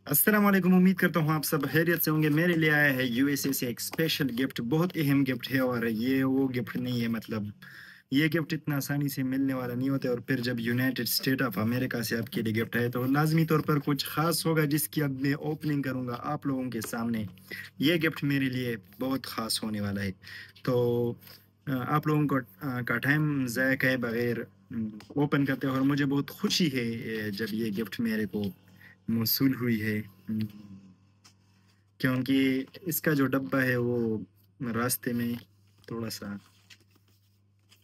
अस्सलाम वालेकुम। उम्मीद करता हूँ आप सब खैरियत से होंगे। मेरे लिए आया है यूएसए से एक स्पेशल गिफ्ट, बहुत अहम गिफ्ट है और ये वो गिफ्ट नहीं है, मतलब ये गिफ्ट इतना आसानी से मिलने वाला नहीं होता है। और फिर जब यूनाइटेड स्टेट ऑफ अमेरिका से आपके लिए गिफ्ट है तो लाजमी तौर पर कुछ ख़ास होगा जिसकी अब मैं ओपनिंग करूँगा आप लोगों के सामने। ये गिफ्ट मेरे लिए बहुत ख़ास होने वाला है। तो आप लोगों को का टाइम ज़ाया किए बगैर ओपन करते हैं और मुझे बहुत खुशी है जब ये गिफ्ट मेरे को मौसूल हुई है। क्योंकि इसका जो डब्बा है वो रास्ते में थोड़ा-सा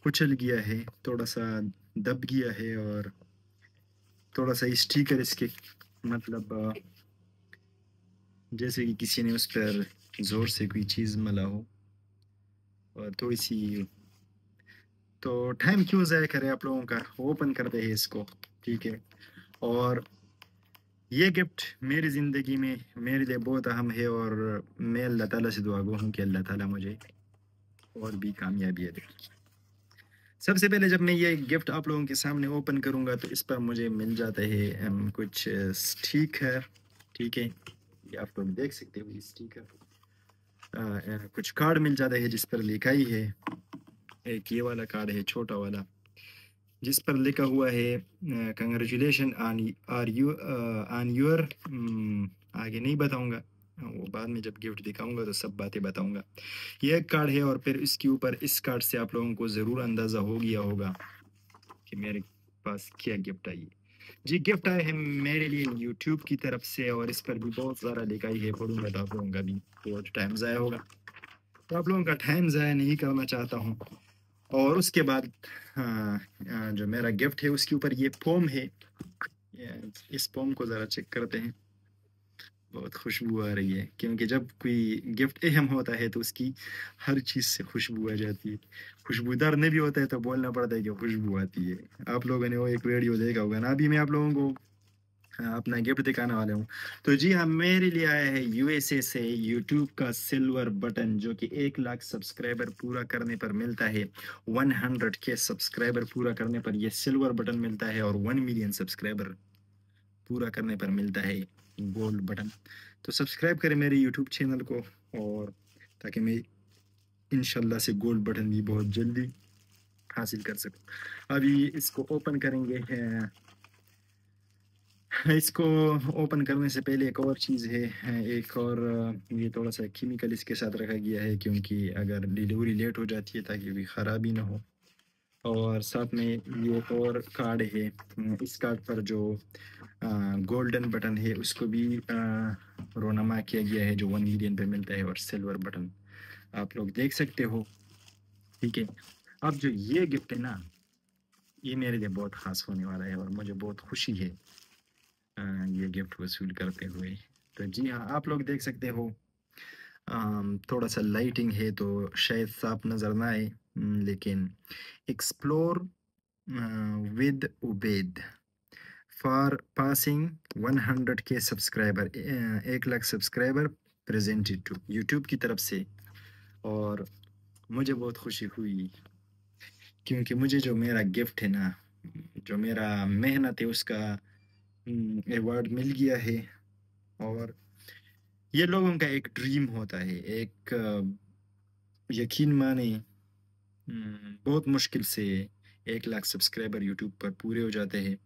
कुचल गया है, थोड़ा-सा दब गया है और थोड़ा-सा स्टिकर इसके मतलब जैसे कि किसी ने उस पर ज़ोर से कोई चीज़ मला हो और थोड़ी-सी। तो टाइम क्यों ज़ाया करें आप लोगों का, ओपन करते हैं इसको, ठीक है? और ये गिफ्ट मेरी ज़िंदगी में मेरे लिए बहुत अहम है और मैं अल्लाह ताला से दुआ गो हूँ कि अल्लाह ताला मुझे और भी कामयाबियाँ दे। सबसे पहले जब मैं ये गिफ्ट आप लोगों के सामने ओपन करूँगा तो इस पर मुझे मिल जाता है कुछ स्टिकर, ठीक है? ये आप लोग देख सकते हो ये स्टिकर। कुछ कार्ड मिल जाता है जिस पर लिखाई है, एक ये वाला कार्ड है छोटा वाला, जिस पर लिखा हुआ है कांग्रेचुलेशन ऑन योर आगे नहीं बताऊँगा, वो बाद में जब गिफ्ट दिखाऊँगा तो सब बातें बताऊँगा। ये एक कार्ड है और फिर इसके ऊपर इस कार्ड से आप लोगों को ज़रूर अंदाज़ा हो गया होगा कि मेरे पास क्या गिफ्ट आई है। जी, गिफ्ट आए हैं मेरे लिए यूट्यूब की तरफ से और इस पर भी बहुत सारा लिखाई है, पढ़ूँगा तो आप लोगों का भी बहुत टाइम ज़ाया होगा। तो आप लोगों का टाइम ज़ाया नहीं करना चाहता हूँ। और उसके बाद जो मेरा गिफ्ट है उसके ऊपर ये फ़ोम है। इस फ़ोम को ज़रा चेक करते हैं। बहुत खुशबू आ रही है क्योंकि जब कोई गिफ्ट अहम होता है तो उसकी हर चीज़ से खुशबू आ जाती है। खुशबूदार नहीं भी होता है तो बोलना पड़ता है कि खुशबू आती है। आप लोगों ने वो एक वीडियो देखा होगा ना, अभी मैं आप लोगों को अपना गिफ्ट दिखाने वाला हूँ। तो जी हाँ, मेरे लिए आया है यूएसए से यूट्यूब का सिल्वर बटन जो कि 1 लाख सब्सक्राइबर पूरा करने पर मिलता है। 100 के सब्सक्राइबर पूरा करने पर ये सिल्वर बटन मिलता है और 1 मिलियन सब्सक्राइबर पूरा करने पर मिलता है गोल्ड बटन। तो सब्सक्राइब करें मेरे यूट्यूब चैनल को और ताकि मैं इंशाल्लाह से गोल्ड बटन भी बहुत जल्दी हासिल कर सकूँ। अभी इसको ओपन करेंगे इसको ओपन करने से पहले एक और चीज़ है, एक और ये थोड़ा-सा केमिकल इसके साथ रखा गया है क्योंकि अगर डिलीवरी लेट हो जाती है ताकि कोई ख़राबी ना हो। और साथ में ये एक और कार्ड है, इस कार्ड पर जो गोल्डन बटन है उसको भी रोनामा किया गया है जो 1 मिलियन पे मिलता है और सिल्वर बटन आप लोग देख सकते हो, ठीक है? अब जो ये गिफ्ट है ना, ये मेरे लिए बहुत ख़ास होने वाला है और मुझे बहुत खुशी है ये गिफ्ट वसूल करते हुए। तो जी हाँ, आप लोग देख सकते हो थोड़ा-सा लाइटिंग है तो शायद साफ नज़र ना आए, लेकिन explore with Ubaid for passing 100 के subscriber, 1 lakh subscriber presented to YouTube की तरफ से। और मुझे बहुत खुशी हुई क्योंकि मुझे जो मेरा गिफ्ट है ना, जो मेरा मेहनत है उसका अवार्ड मिल गया है। और ये लोगों का एक ड्रीम होता है, एक यकीन माने बहुत मुश्किल से 1 लाख सब्सक्राइबर यूट्यूब पर पूरे हो जाते हैं।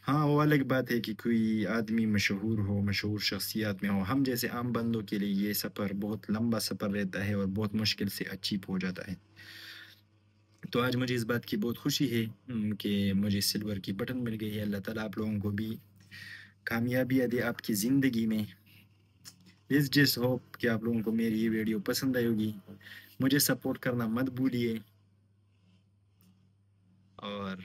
हाँ, वो अलग बात है कि कोई आदमी मशहूर हो, मशहूर शख्सियत में हो, हम जैसे आम बंदों के लिए ये सफ़र बहुत लंबा सफ़र रहता है और बहुत मुश्किल से अचीव हो जाता है। तो आज मुझे इस बात की बहुत खुशी है कि मुझे सिल्वर की बटन मिल गई है। अल्लाह ताला आप लोगों को भी कामयाबियाँ दे आपकी ज़िंदगी में। लेट्स जस्ट होप कि आप लोगों को मेरी ये वीडियो पसंद आई होगी। मुझे सपोर्ट करना मत भूलिए और